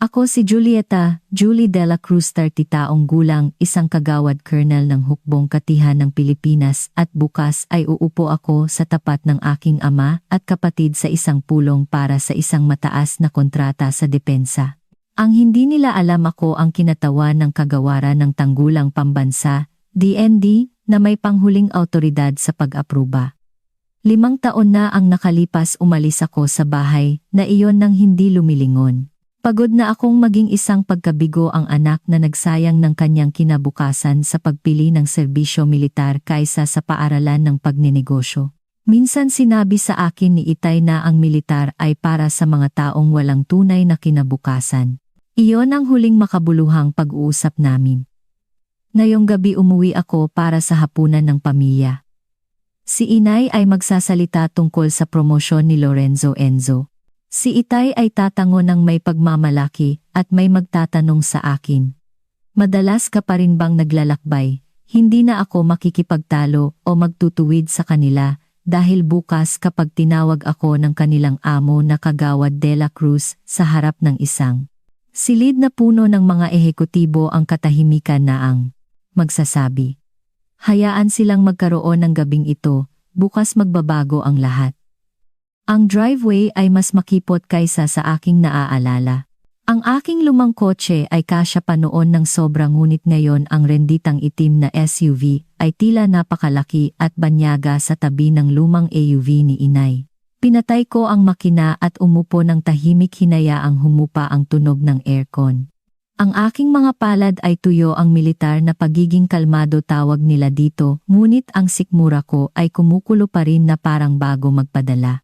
Ako si Julieta, Julie de la Cruz, 30 taong gulang, isang kagawad colonel ng hukbong katihan ng Pilipinas at bukas ay uupo ako sa tapat ng aking ama at kapatid sa isang pulong para sa isang mataas na kontrata sa depensa. Ang hindi nila alam, ako ang kinatawan ng kagawaran ng Tanggulang Pambansa, DND, na may panghuling awtoridad sa pag-apruba. 5 taon na ang nakalipas, umalis ako sa bahay na iyon nang hindi lumilingon. Pagod na akong maging isang pagkabigo ang anak na nagsayang ng kanyang kinabukasan sa pagpili ng serbisyo militar kaysa sa paaralan ng pagninegosyo. Minsan sinabi sa akin ni Itay na ang militar ay para sa mga taong walang tunay na kinabukasan. Iyon ang huling makabuluhang pag-uusap namin. Ngayong gabi umuwi ako para sa hapunan ng pamilya. Si Inay ay magsasalita tungkol sa promosyon ni Lorenzo Enzo. Si Itay ay tatango ng may pagmamalaki at may magtatanong sa akin. Madalas ka pa rin bang naglalakbay? Hindi na ako makikipagtalo o magtutuwid sa kanila dahil bukas kapag tinawag ako ng kanilang amo na Kagawad de la Cruz sa harap ng isang silid na puno ng mga ehekutibo, ang katahimikan na ang magsasabi. Hayaan silang magkaroon ng gabing ito, bukas magbabago ang lahat. Ang driveway ay mas makipot kaysa sa aking naaalala. Ang aking lumang kotse ay kasya pa noon ng sobra, ngunit ngayon ang renditang itim na SUV ay tila napakalaki at banyaga sa tabi ng lumang AUV ni Inay. Pinatay ko ang makina at umupo ng tahimik, hinayaang humupa ang tunog ng aircon. Ang aking mga palad ay tuyo, ang militar na pagiging kalmado tawag nila dito, ngunit ang sikmura ko ay kumukulo pa rin na parang bago magpadala.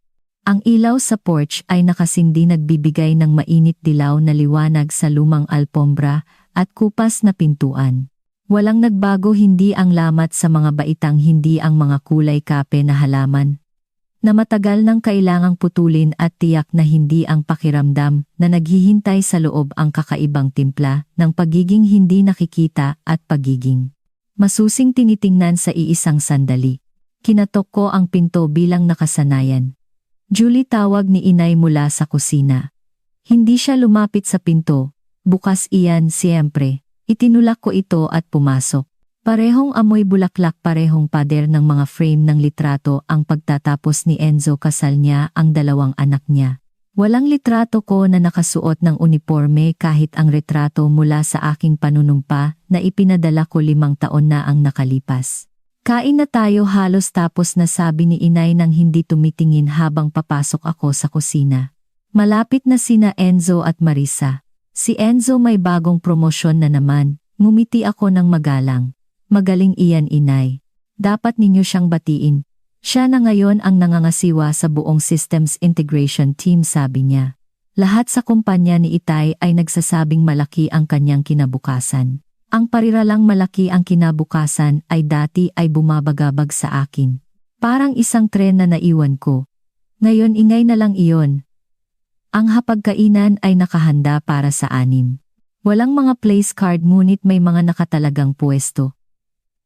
Ang ilaw sa porch ay nakasindi, nagbibigay ng mainit dilaw na liwanag sa lumang alpombra at kupas na pintuan. Walang nagbago, hindi ang lamat sa mga baitang, hindi ang mga kulay kape na halaman na matagal nang kailangang putulin, at tiyak na hindi ang pakiramdam na naghihintay sa loob ang kakaibang timpla ng pagiging hindi nakikita at pagiging masusing tinitingnan sa iisang sandali. Kinatok ko ang pinto bilang nakasanayan. Julie, tawag ni Inay mula sa kusina. Hindi siya lumapit sa pinto. Bukas iyan, siyempre. Itinulak ko ito at pumasok. Parehong amoy bulaklak, parehong pader ng mga frame ng litrato. Ang pagtatapos ni Enzo, kasal niya ang 2 anak niya. Walang litrato ko na nakasuot ng uniforme, kahit ang retrato mula sa aking panunumpa na ipinadala ko 5 taon na ang nakalipas. Kain na tayo, halos tapos na, sabi ni Inay nang hindi tumitingin habang papasok ako sa kusina. Malapit na sina Enzo at Marisa. Si Enzo may bagong promosyon na naman. Ngumiti ako ng magalang. Magaling iyan, Inay. Dapat ninyo siyang batiin. Siya na ngayon ang nangangasiwa sa buong systems integration team, sabi niya. Lahat sa kumpanya ni Itay ay nagsasabing malaki ang kanyang kinabukasan. Ang pariralang malaki ang kinabukasan ay dati ay bumabagabag sa akin. Parang isang tren na naiwan ko. Ngayon ingay na lang iyon. Ang hapagkainan ay nakahanda para sa 6. Walang mga place card, ngunit may mga nakatalagang pwesto.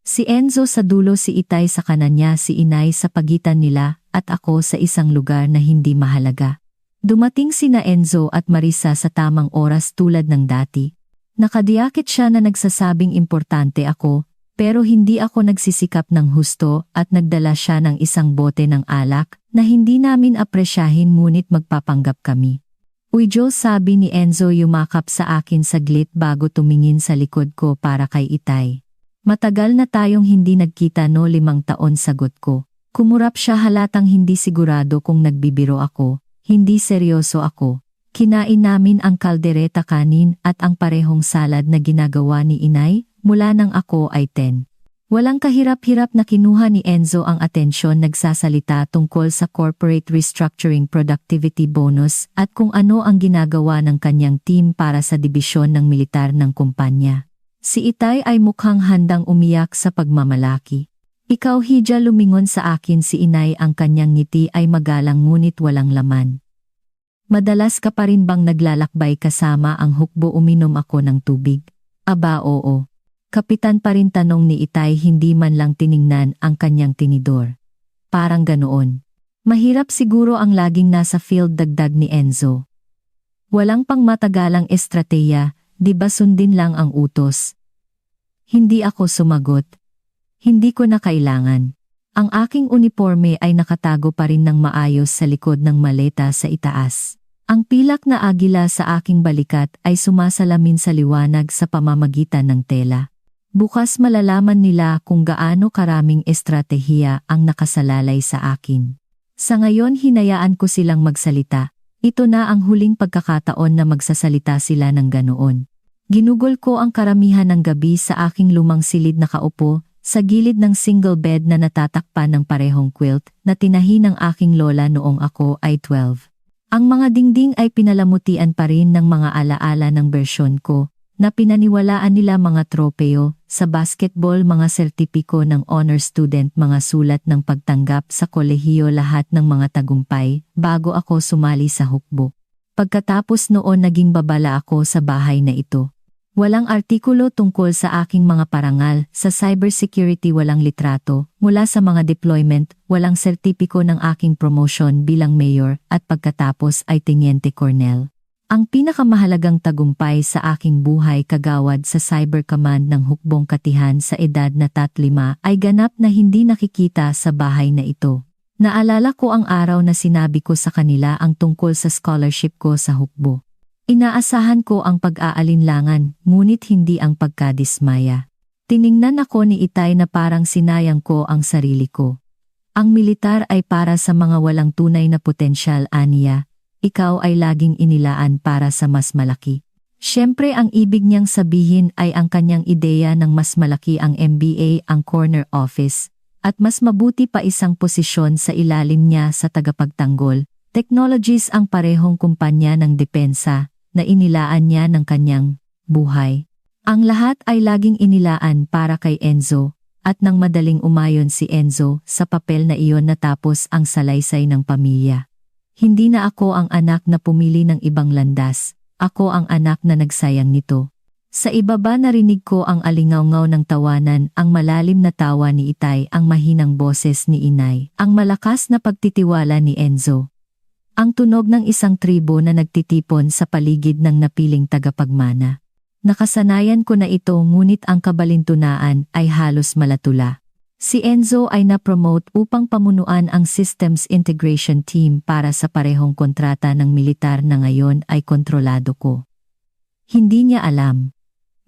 Si Enzo sa dulo, si Itay sa kanan niya, si Inay sa pagitan nila, at ako sa isang lugar na hindi mahalaga. Dumating sina Enzo at Marisa sa tamang oras tulad ng dati. Nakadiyakit siya na nagsasabing importante ako, pero hindi ako nagsisikap ng husto, at nagdala siya ng isang bote ng alak na hindi namin apresyahin, ngunit magpapanggap kami. Uy Joe, sabi ni Enzo, yumakap sa akin saglit bago tumingin sa likod ko para kay Itay. Matagal na tayong hindi nagkita, no? 5 taon, sagot ko. Kumurap siya, halatang hindi sigurado kung nagbibiro ako. Hindi, seryoso ako. Kinain namin ang kaldereta, kanin at ang parehong salad na ginagawa ni Inay mula nang ako ay 10. Walang kahirap-hirap na kinuha ni Enzo ang atensyon, nagsasalita tungkol sa corporate restructuring, productivity bonus at kung ano ang ginagawa ng kanyang team para sa dibisyon ng militar ng kumpanya. Si Itay ay mukhang handang umiyak sa pagmamalaki. Ikaw, Hija, lumingon sa akin si Inay, ang kanyang ngiti ay magalang ngunit walang laman. Madalas ka pa rin bang naglalakbay kasama ang hukbo? Uminom ako ng tubig. Aba, oo. Kapitan pa rin, tanong ni Itay, hindi man lang tiningnan ang kanyang tinidor. Parang ganoon. Mahirap siguro ang laging nasa field, dagdag ni Enzo. Walang pangmatagalang estratehiya, di ba sundin lang ang utos? Hindi ako sumagot. Hindi ko na kailangan. Ang aking uniforme ay nakatago pa rin ng maayos sa likod ng maleta sa itaas. Ang pilak na agila sa aking balikat ay sumasalamin sa liwanag sa pamamagitan ng tela. Bukas malalaman nila kung gaano karaming estratehiya ang nakasalalay sa akin. Sa ngayon hinayaan ko silang magsalita. Ito na ang huling pagkakataon na magsasalita sila ng ganoon. Ginugol ko ang karamihan ng gabi sa aking lumang silid na kaupo, sa gilid ng single bed na natatakpan ng parehong quilt na tinahi ng aking lola noong ako ay 12. Ang mga dingding ay pinalamutian pa rin ng mga alaala ng bersyon ko, na pinaniwalaan nila mga tropeo, sa basketball mga sertipiko ng honor student, mga sulat ng pagtanggap sa kolehiyo, lahat ng mga tagumpay, bago ako sumali sa hukbo. Pagkatapos noon naging babala ako sa bahay na ito. Walang artikulo tungkol sa aking mga parangal, sa cybersecurity walang litrato, mula sa mga deployment, walang sertipiko ng aking promotion bilang mayor, at pagkatapos ay Teniente Colonel. Ang pinakamahalagang tagumpay sa aking buhay kagawad sa Cyber Command ng Hukbong Katihan sa edad na 35 ay ganap na hindi nakikita sa bahay na ito. Naalala ko ang araw na sinabi ko sa kanila ang tungkol sa scholarship ko sa hukbo. Inaasahan ko ang pag-aalinlangan, ngunit hindi ang pagkadismaya. Tiningnan ako ni Itay na parang sinayang ko ang sarili ko. Ang militar ay para sa mga walang tunay na potensyal, aniya. Ikaw ay laging inilaan para sa mas malaki. Siyempre ang ibig niyang sabihin ay ang kanyang ideya ng mas malaki ang MBA, ang corner office, at mas mabuti pa isang posisyon sa ilalim niya sa tagapagtanggol. Technologies ang parehong kumpanya ng depensa na inilaan niya ng kanyang buhay. Ang lahat ay laging inilaan para kay Enzo, at nang madaling umayon si Enzo sa papel na iyon natapos ang salaysay ng pamilya. Hindi na ako ang anak na pumili ng ibang landas, ako ang anak na nagsayang nito. Sa ibaba narinig ko ang alingawngaw ng tawanan, ang malalim na tawa ni Itay, ang mahinang boses ni Inay, ang malakas na pagtitiwala ni Enzo. Ang tunog ng isang tribo na nagtitipon sa paligid ng napiling tagapagmana. Nakasanayan ko na ito, ngunit ang kabalintunaan ay halos malatula. Si Enzo ay na-promote upang pamunuan ang Systems Integration Team para sa parehong kontrata ng militar na ngayon ay kontrolado ko. Hindi niya alam.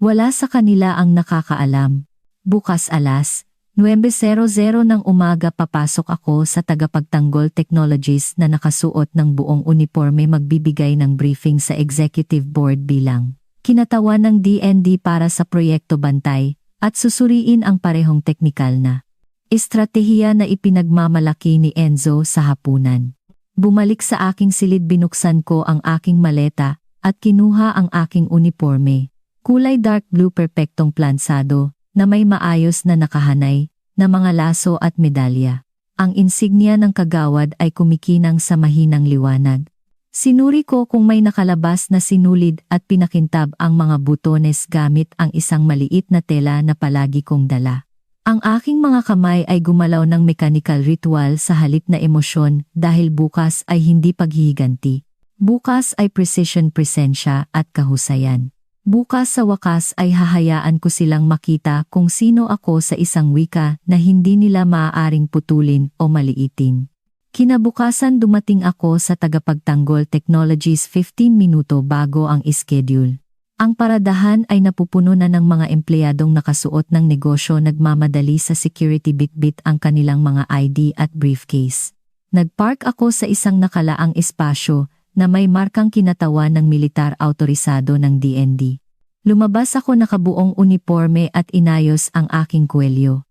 Wala sa kanila ang nakakaalam. Bukas alas 9:00 ng umaga papasok ako sa Tagapagtanggol Technologies na nakasuot ng buong uniforme, magbibigay ng briefing sa Executive Board bilang kinatawan ng DND para sa proyekto bantay, at susuriin ang parehong teknikal na estratehiya na ipinagmamalaki ni Enzo sa hapunan. Bumalik sa aking silid, binuksan ko ang aking maleta at kinuha ang aking uniforme. Kulay dark blue, perpektong plansado na may maayos na nakahanay na mga laso at medalya. Ang insignia ng kagawad ay kumikinang sa mahinang liwanag. Sinuri ko kung may nakalabas na sinulid at pinakintab ang mga butones gamit ang isang maliit na tela na palagi kong dala. Ang aking mga kamay ay gumalaw ng mechanical ritual sa halip na emosyon, dahil bukas ay hindi paghihiganti. Bukas ay precision, presensya at kahusayan. Bukas sa wakas ay hahayaan ko silang makita kung sino ako sa isang wika na hindi nila maaaring putulin o maliitin. Kinabukasan dumating ako sa Tagapagtanggol Technologies 15 minuto bago ang schedule. Ang paradahan ay napupuno na ng mga empleyadong nakasuot ng negosyo, nagmamadali sa security, bitbit ang kanilang mga ID at briefcase. Nagpark ako sa isang nakalaang espasyo na may markang kinatawan ng militar autorisado ng DND. Lumabas ako nakabuong uniforme at inayos ang aking kwelyo.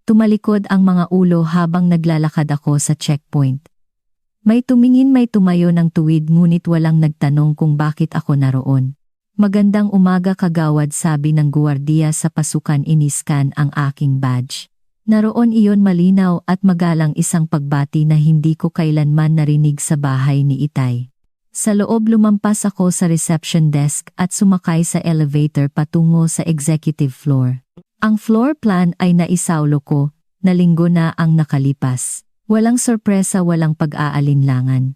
Tumalikod ang mga ulo habang naglalakad ako sa checkpoint. May tumingin, may tumayo ng tuwid, ngunit walang nagtanong kung bakit ako naroon. Magandang umaga kagawad, sabi ng guwardiya sa pasukan. Iniskan ang aking badge. Naroon iyon, malinaw at magalang, isang pagbati na hindi ko kailanman narinig sa bahay ni Itay. Sa loob lumampas ako sa reception desk at sumakay sa elevator patungo sa executive floor. Ang floor plan ay naisaulo ko, na linggo na ang nakalipas. Walang sorpresa, walang pag-aalinlangan.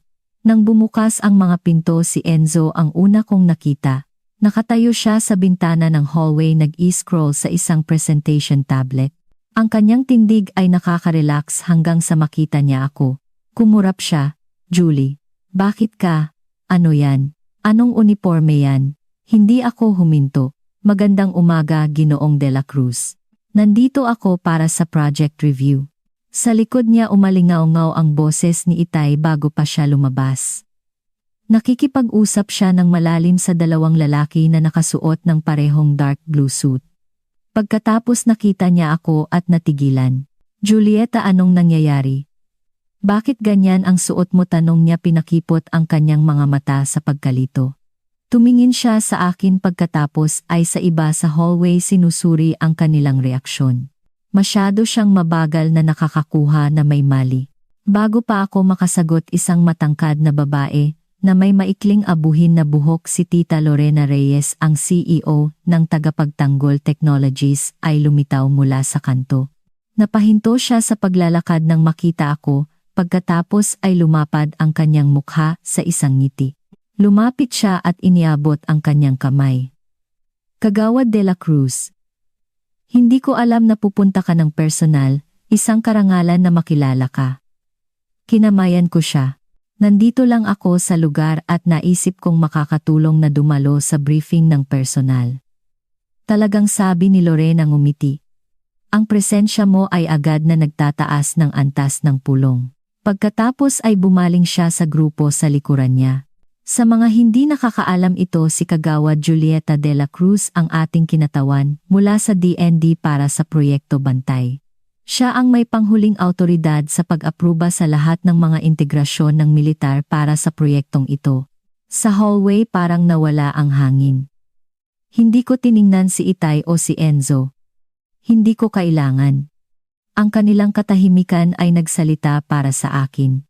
Nang bumukas ang mga pinto si Enzo ang una kong nakita. Nakatayo siya sa bintana ng hallway nag-i-scroll sa isang presentation tablet. Ang kanyang tindig ay nakaka-relax hanggang sa makita niya ako. Kumurap siya, "Julie, bakit ka? Ano yan? Anong uniforme yan?" Hindi ako huminto. "Magandang umaga, Ginoong De La Cruz. Nandito ako para sa project review." Sa likod niya umalingaw-ngaw ang boses ni Itay bago pa siya lumabas. Nakikipag-usap siya ng malalim sa dalawang lalaki na nakasuot ng parehong dark blue suit. Pagkatapos nakita niya ako at natigilan. "Julieta, anong nangyayari? Bakit ganyan ang suot mo?" tanong niya, pinakipot ang kanyang mga mata sa pagkalito. Tumingin siya sa akin pagkatapos ay sa iba sa hallway sinusuri ang kanilang reaksyon. Masyado siyang mabagal na nakakakuha na may mali. Bago pa ako makasagot, isang matangkad na babae na may maikling abuhin na buhok, si Tita Lorena Reyes, ang CEO ng Tagapagtanggol Technologies, ay lumitaw mula sa kanto. Napahinto siya sa paglalakad nang makita ako, pagkatapos ay lumapad ang kanyang mukha sa isang ngiti. Lumapit siya at iniabot ang kanyang kamay. "Kagawad De La Cruz. Hindi ko alam na pupunta ka ng personal, isang karangalan na makilala ka." Kinamayan ko siya. "Nandito lang ako sa lugar at naisip kong makakatulong na dumalo sa briefing ng personal." Talagang sabi ni Lorena ngumiti. "Ang presensya mo ay agad na nagtataas ng antas ng pulong." Pagkatapos ay bumaling siya sa grupo sa likuran niya. Sa mga hindi nakakaalam, ito si Kagawad Julieta De La Cruz, ang ating kinatawan mula sa DND para sa Proyekto Bantay. Siya ang may panghuling awtoridad sa pag-apruba sa lahat ng mga integrasyon ng militar para sa proyektong ito. Sa hallway parang nawala ang hangin. Hindi ko tiningnan si Itay o si Enzo. Hindi ko kailangan. Ang kanilang katahimikan ay nagsalita para sa akin.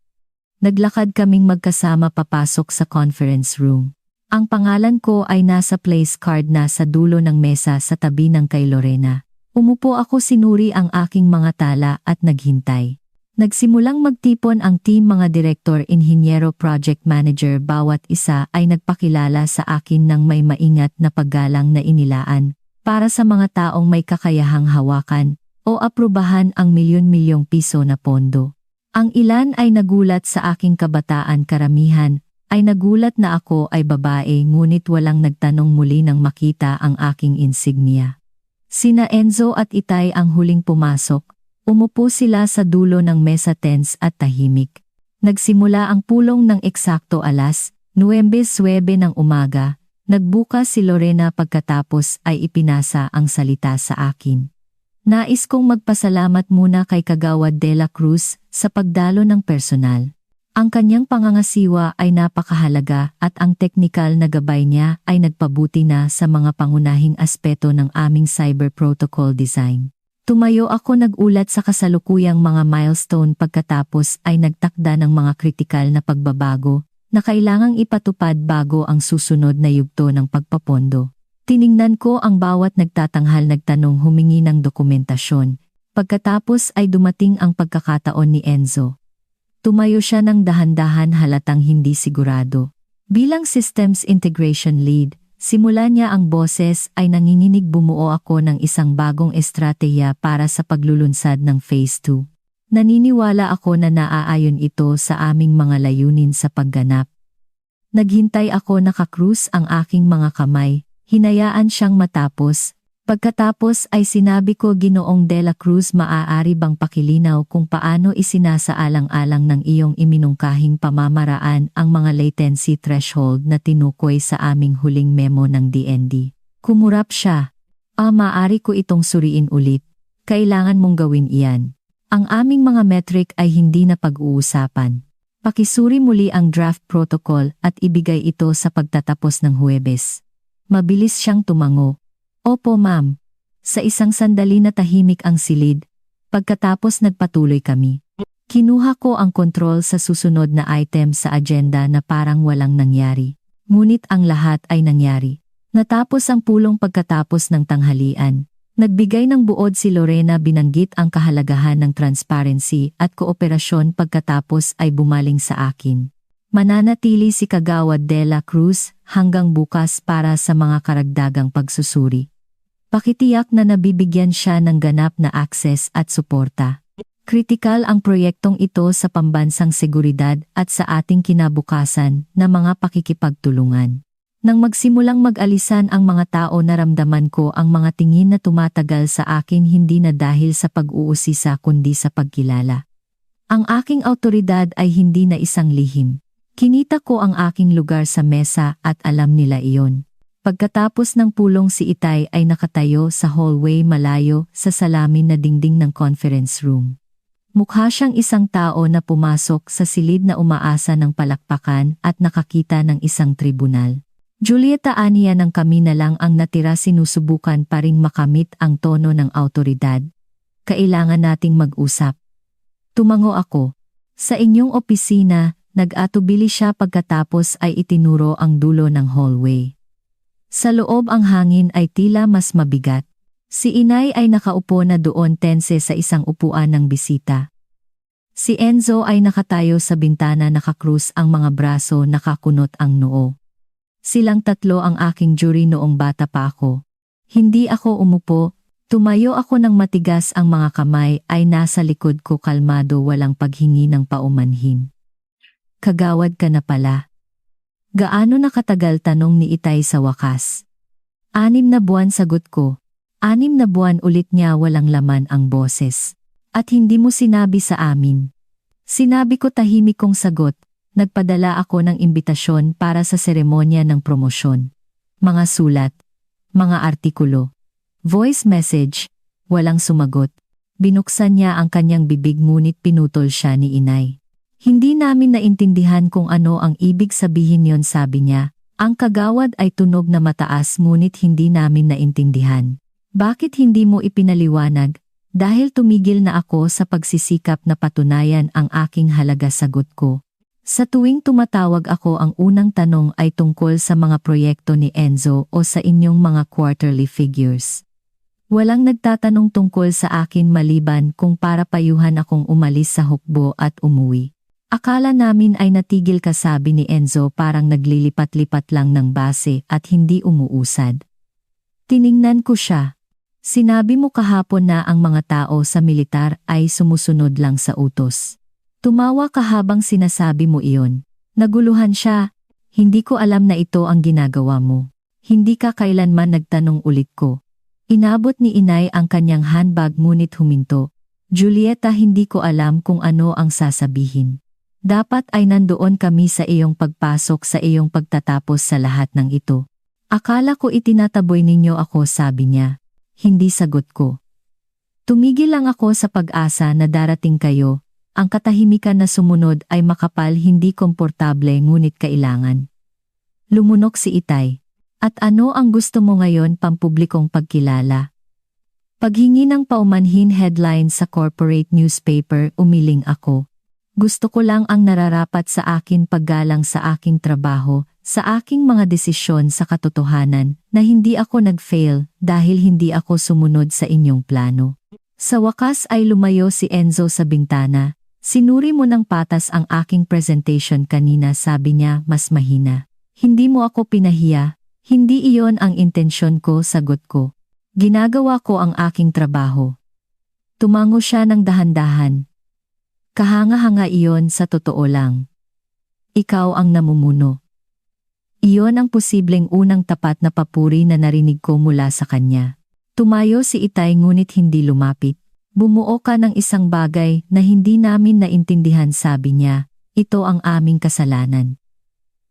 Naglakad kaming magkasama papasok sa conference room. Ang pangalan ko ay nasa place card na sa dulo ng mesa sa tabi ng kay Lorena. Umupo ako, sinuri ang aking mga tala at naghintay. Nagsimulang magtipon ang team, mga direktor, inhinyero, project manager, bawat isa ay nagpakilala sa akin ng may maingat na paggalang na inilaan para sa mga taong may kakayahang hawakan o aprubahan ang milyon-milyong piso na pondo. Ang ilan ay nagulat sa aking kabataan, karamihan ay nagulat na ako ay babae, ngunit walang nagtanong muli nang makita ang aking insignia. Sina Enzo at Itay ang huling pumasok. Umupo sila sa dulo ng mesa, tense at tahimik. Nagsimula ang pulong ng eksakto alas 9:09 ng umaga. Nagbukas si Lorena, pagkatapos ay ipinasa ang salita sa akin. "Nais kong magpasalamat muna kay Kagawad De La Cruz sa pagdalo ng personal. Ang kanyang pangangasiwa ay napakahalaga at ang teknikal na gabay niya ay nagpabuti na sa mga pangunahing aspeto ng aming cyber protocol design." Tumayo ako, nagulat sa kasalukuyang mga milestone, pagkatapos ay nagtakda ng mga kritikal na pagbabago na kailangang ipatupad bago ang susunod na yugto ng pagpapondo. Tiningnan ko ang bawat nagtatanghal, nagtanong, humingi ng dokumentasyon. Pagkatapos ay dumating ang pagkakataon ni Enzo. Tumayo siya ng dahan-dahan, halatang hindi sigurado. Bilang Systems Integration Lead, simula niya ang boses ay nanginginig. Bumuo ako ng isang bagong estratehiya para sa paglulunsad ng Phase 2. Naniniwala ako na naaayon ito sa aming mga layunin sa pagganap. Naghintay ako, nakakrus ang aking mga kamay, hinayaan siyang matapos. Pagkatapos ay sinabi ko, "Ginoong De La Cruz, maaari bang pakilinaw kung paano isinasaalang-alang ng iyong iminungkahing pamamaraan ang mga latency threshold na tinukoy sa aming huling memo ng DND?" Kumurap siya. Maaari ko itong suriin ulit. Kailangan mong gawin iyan. Ang aming mga metric ay hindi na pag-uusapan. Pakisuri muli ang draft protocol at ibigay ito sa pagtatapos ng Huwebes. Mabilis siyang tumango. "Opo, ma'am." Sa isang sandali na tahimik ang silid. Pagkatapos nagpatuloy kami. Kinuha ko ang kontrol sa susunod na item sa agenda na parang walang nangyari. Ngunit ang lahat ay nangyari. Natapos ang pulong pagkatapos ng tanghalian. Nagbigay ng buod si Lorena, binanggit ang kahalagahan ng transparency at kooperasyon, pagkatapos ay bumaling sa akin. Mananatili si Kagawad de la Cruz hanggang bukas para sa mga karagdagang pagsusuri. Pakitiyak na nabibigyan siya ng ganap na akses at suporta. Kritikal ang proyektong ito sa pambansang seguridad at sa ating kinabukasan na mga pakikipagtulungan. Nang magsimulang mag-alisan ang mga tao, naramdaman ko ang mga tingin na tumatagal sa akin, hindi na dahil sa pag-uusisa kundi sa pagkilala. Ang aking awtoridad ay hindi na isang lihim. Kinita ko ang aking lugar sa mesa at alam nila iyon. Pagkatapos ng pulong, si Itay ay nakatayo sa hallway malayo sa salamin na dingding ng conference room. Mukha siyang isang tao na pumasok sa silid na umaasa ng palakpakan at nakakita ng isang tribunal. Julieta, aniya ng kami na lang ang natira, sinusubukan pa ring makamit ang tono ng awtoridad. Kailangan nating mag-usap. Tumango ako. Sa inyong opisina, nag-atubili siya pagkatapos ay itinuro ang dulo ng hallway. Sa loob ang hangin ay tila mas mabigat. Si Inay ay nakaupo na doon, tense sa isang upuan ng bisita. Si Enzo ay nakatayo sa bintana, nakakrus ang mga braso, nakakunot ang noo. Silang tatlo ang aking jury noong bata pa ako. Hindi ako umupo, tumayo ako ng matigas, ang mga kamay ay nasa likod ko, kalmado, walang paghingi ng paumanhin. Kagawad ka na pala. Gaano nakatagal, tanong ni Itay sa wakas. 6 na buwan, sagot ko. 6 na buwan, ulit niya, walang laman ang boses. At hindi mo sinabi sa amin. Sinabi ko, tahimik kong sagot. Nagpadala ako ng imbitasyon para sa seremonya ng promosyon. Mga sulat, mga artikulo, voice message, walang sumagot. Binuksan niya ang kanyang bibig ngunit pinutol siya ni Inay. Hindi namin naintindihan kung ano ang ibig sabihin yon, sabi niya. Ang kagawad ay tunog na mataas ngunit hindi namin naintindihan. Bakit hindi mo ipinaliwanag? Dahil tumigil na ako sa pagsisikap na patunayan ang aking halaga, sagot ko. Sa tuwing tumatawag ako, ang unang tanong ay tungkol sa mga proyekto ni Enzo o sa inyong mga quarterly figures. Walang nagtatanong tungkol sa akin maliban kung para payuhan akong umalis sa hukbo at umuwi. Akala namin ay natigil ka, sabi ni Enzo, parang naglilipat-lipat lang ng base at hindi umuusad. Tiningnan ko siya. Sinabi mo kahapon na ang mga tao sa militar ay sumusunod lang sa utos. Tumawa ka habang sinasabi mo iyon. Naguluhan siya. Hindi ko alam na ito ang ginagawa mo. Hindi ka kailanman nagtanong, ulit ko. Inabot ni Inay ang kanyang handbag ngunit huminto. Julieta, hindi ko alam kung ano ang sasabihin. Dapat ay nandoon kami sa iyong pagpasok, sa iyong pagtatapos sa lahat ng ito. Akala ko itinataboy ninyo ako, sabi niya. Hindi, sagot ko. Tumigil lang ako sa pag-asa na darating kayo. Ang katahimikan na sumunod ay makapal, hindi komportable ngunit kailangan. Lumunok si Itay. At ano ang gusto mo ngayon, pampublikong pagkilala? Paghingi ng paumanhin, headline sa corporate newspaper, umiling ako. Gusto ko lang ang nararapat sa akin, paggalang sa aking trabaho, sa aking mga desisyon, sa katotohanan na hindi ako nag-fail dahil hindi ako sumunod sa inyong plano. Sa wakas ay lumayo si Enzo sa bintana. Sinuri mo ng patas ang aking presentation kanina, sabi niya mas mahina. Hindi mo ako pinahiya. Hindi iyon ang intensyon ko, sagot ko. Ginagawa ko ang aking trabaho. Tumango siya ng dahan-dahan. Kahanga-hanga iyon, sa totoo lang. Ikaw ang namumuno. Iyon ang posibleng unang tapat na papuri na narinig ko mula sa kanya. Tumayo si Itay ngunit hindi lumapit. Bumuo ka ng isang bagay na hindi namin naintindihan, sabi niya. Ito ang aming kasalanan.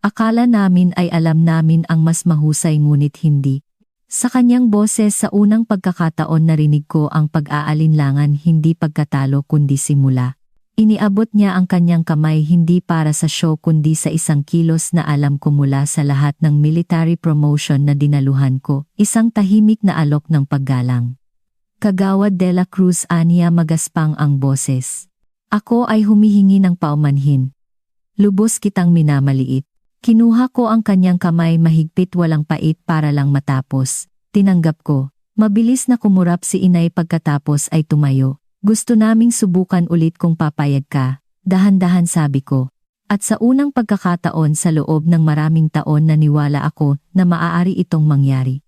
Akala namin ay alam namin ang mas mahusay ngunit hindi. Sa kanyang boses sa unang pagkakataon narinig ko ang pag-aalinlangan, hindi pagkatalo kundi simula. Iniabot niya ang kanyang kamay hindi para sa show kundi sa isang kilos na alam ko mula sa lahat ng military promotion na dinaluhan ko, isang tahimik na alok ng paggalang. Kagawad de la Cruz, aniya magaspang ang boses. Ako ay humihingi ng paumanhin. Lubos kitang minamaliit. Kinuha ko ang kanyang kamay mahigpit, walang pait, para lang matapos. Tinanggap ko. Mabilis na kumurap si Inay pagkatapos ay tumayo. Gusto naming subukan ulit kung papayag ka. Dahan-dahan, sabi ko. At sa unang pagkakataon sa loob ng maraming taon naniwala ako na maaari itong mangyari.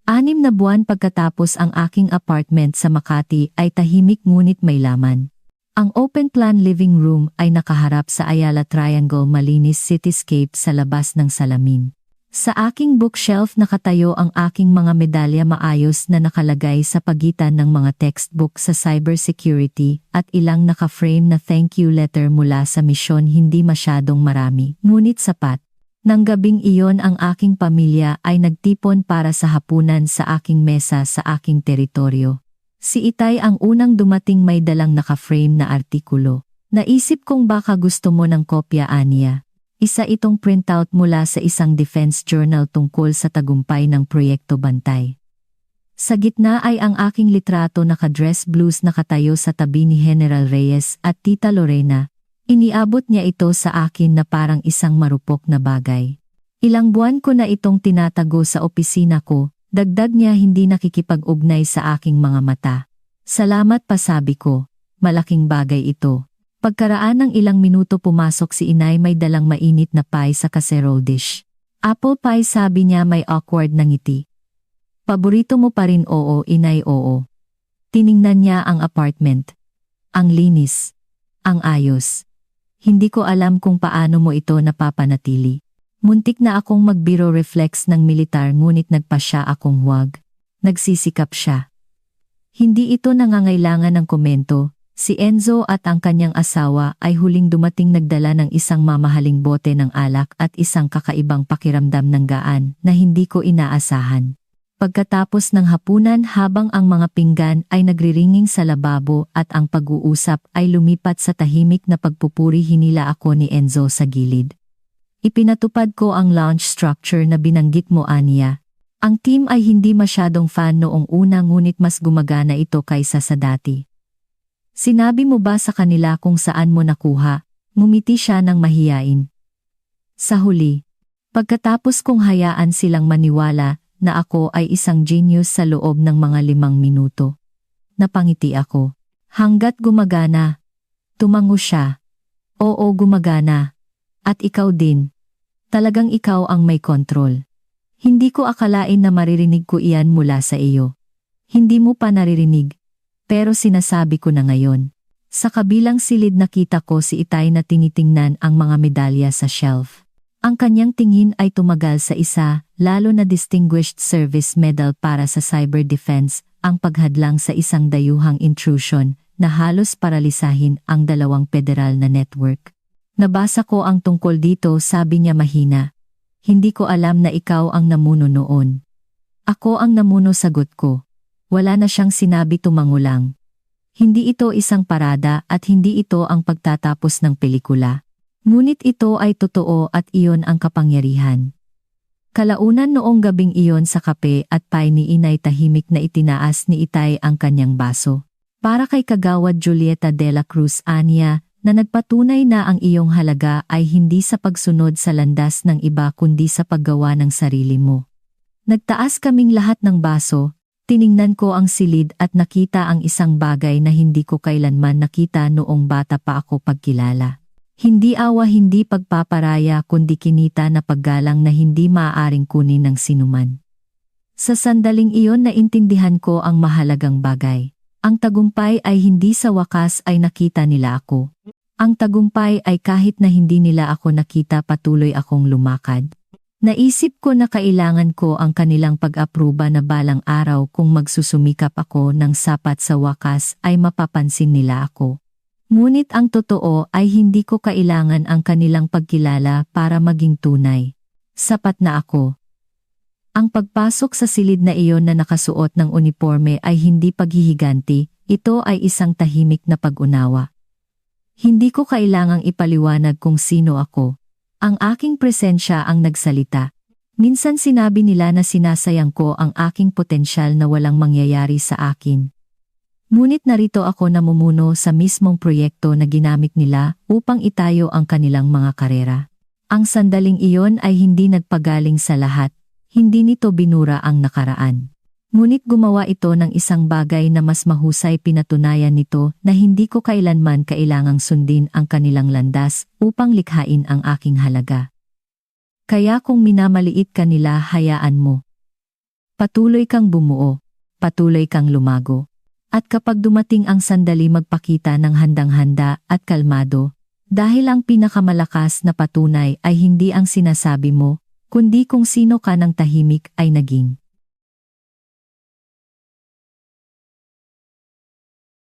6 na buwan pagkatapos ang aking apartment sa Makati ay tahimik ngunit may laman. Ang open-plan living room ay nakaharap sa Ayala Triangle malinis cityscape sa labas ng salamin. Sa aking bookshelf nakatayo ang aking mga medalya maayos na nakalagay sa pagitan ng mga textbook sa cybersecurity at ilang naka-frame na thank you letter mula sa misyon hindi masyadong marami, ngunit sapat. Nang gabing iyon ang aking pamilya ay nagtipon para sa hapunan sa aking mesa sa aking teritoryo. Si Itay ang unang dumating may dalang naka-frame na artikulo. Naisip kong baka gusto mo ng kopya Anya. Isa itong printout mula sa isang defense journal tungkol sa tagumpay ng Proyekto Bantay. Sa gitna ay ang aking litrato naka-dress blues nakatayo sa tabi ni General Reyes at Tita Lorena. Iniabot niya ito sa akin na parang isang marupok na bagay. Ilang buwan ko na itong tinatago sa opisina ko, dagdag niya hindi nakikipag-ugnay sa aking mga mata. Salamat pa sabi ko, malaking bagay ito. Pagkaraan ng ilang minuto pumasok si Inay may dalang mainit na pie sa casserole dish. Apple pie sabi niya may awkward na ngiti. Paborito mo pa rin oo Inay oo. Tiningnan niya ang apartment. Ang linis. Ang ayos. Hindi ko alam kung paano mo ito napapanatili. Muntik na akong magbiro reflex ng militar ngunit nagpasya akong huwag. Nagsisikap siya. Hindi ito nangangailangan ng komento. Si Enzo at ang kanyang asawa ay huling dumating nagdala ng isang mamahaling bote ng alak at isang kakaibang pakiramdam ng gaan na hindi ko inaasahan. Pagkatapos ng hapunan habang ang mga pinggan ay nagriringing sa lababo at ang pag-uusap ay lumipat sa tahimik na pagpupuri hinila ako ni Enzo sa gilid. Ipinatupad ko ang launch structure na binanggit mo Anya. Ang team ay hindi masyadong fan noong una ngunit mas gumagana ito kaysa sa dati. Sinabi mo ba sa kanila kung saan mo nakuha? Ngumiti siya ng mahiyain. Sa huli, pagkatapos kong hayaan silang maniwala na ako ay isang genius sa loob ng mga 5 minuto. Napangiti ako. Hanggat gumagana. Tumango siya. Oo gumagana. At ikaw din. Talagang ikaw ang may kontrol. Hindi ko akalain na maririnig ko iyan mula sa iyo. Hindi mo pa naririnig. Pero sinasabi ko na ngayon. Sa kabilang silid nakita ko si Itay na tinitingnan ang mga medalya sa shelf. Ang kanyang tingin ay tumagal sa isa, lalo na Distinguished Service Medal para sa cyber defense, ang paghadlang sa isang dayuhang intrusion na halos paralisahin ang 2 federal na network. Nabasa ko ang tungkol dito sabi niya mahina. Hindi ko alam na ikaw ang namuno noon. Ako ang namuno sagot ko. Wala na siyang sinabi tumango lang. Hindi ito isang parada at hindi ito ang pagtatapos ng pelikula. Ngunit ito ay totoo at iyon ang kapangyarihan. Kalaunan noong gabing iyon sa kape at pie ni Inay tahimik na itinaas ni Itay ang kanyang baso. Para kay Kagawad Julieta de la Cruz Anya, na nagpatunay na ang iyong halaga ay hindi sa pagsunod sa landas ng iba kundi sa paggawa ng sarili mo. Nagtaas kaming lahat ng baso. Tiningnan ko ang silid at nakita ang isang bagay na hindi ko kailanman nakita noong bata pa ako pagkilala. Hindi awa hindi pagpaparaya kundi kinita na paggalang na hindi maaaring kunin ng sinuman. Sa sandaling iyon naintindihan ko ang mahalagang bagay. Ang tagumpay ay hindi sa wakas ay nakita nila ako. Ang tagumpay ay kahit na hindi nila ako nakita patuloy akong lumakad. Naisip ko na kailangan ko ang kanilang pag-apruba na balang araw kung magsusumikap ako ng sapat sa wakas ay mapapansin nila ako. Ngunit ang totoo ay hindi ko kailangan ang kanilang pagkilala para maging tunay. Sapat na ako. Ang pagpasok sa silid na iyon na nakasuot ng uniforme ay hindi paghihiganti, ito ay isang tahimik na pag-unawa. Hindi ko kailangang ipaliwanag kung sino ako. Ang aking presensya ang nagsalita. Minsan sinabi nila na sinasayang ko ang aking potensyal na walang mangyayari sa akin. Ngunit narito ako namumuno sa mismong proyekto na ginamit nila upang itayo ang kanilang mga karera. Ang sandaling iyon ay hindi nagpagaling sa lahat, hindi nito binura ang nakaraan. Ngunit gumawa ito ng isang bagay na mas mahusay, pinatunayan nito na hindi ko kailanman kailangang sundin ang kanilang landas upang likhain ang aking halaga. Kaya kung minamaliit ka nila, hayaan mo. Patuloy kang bumuo, patuloy kang lumago. At kapag dumating ang sandali, magpakita ng handang-handa at kalmado, dahil ang pinakamalakas na patunay ay hindi ang sinasabi mo, kundi kung sino ka ng tahimik ay naging.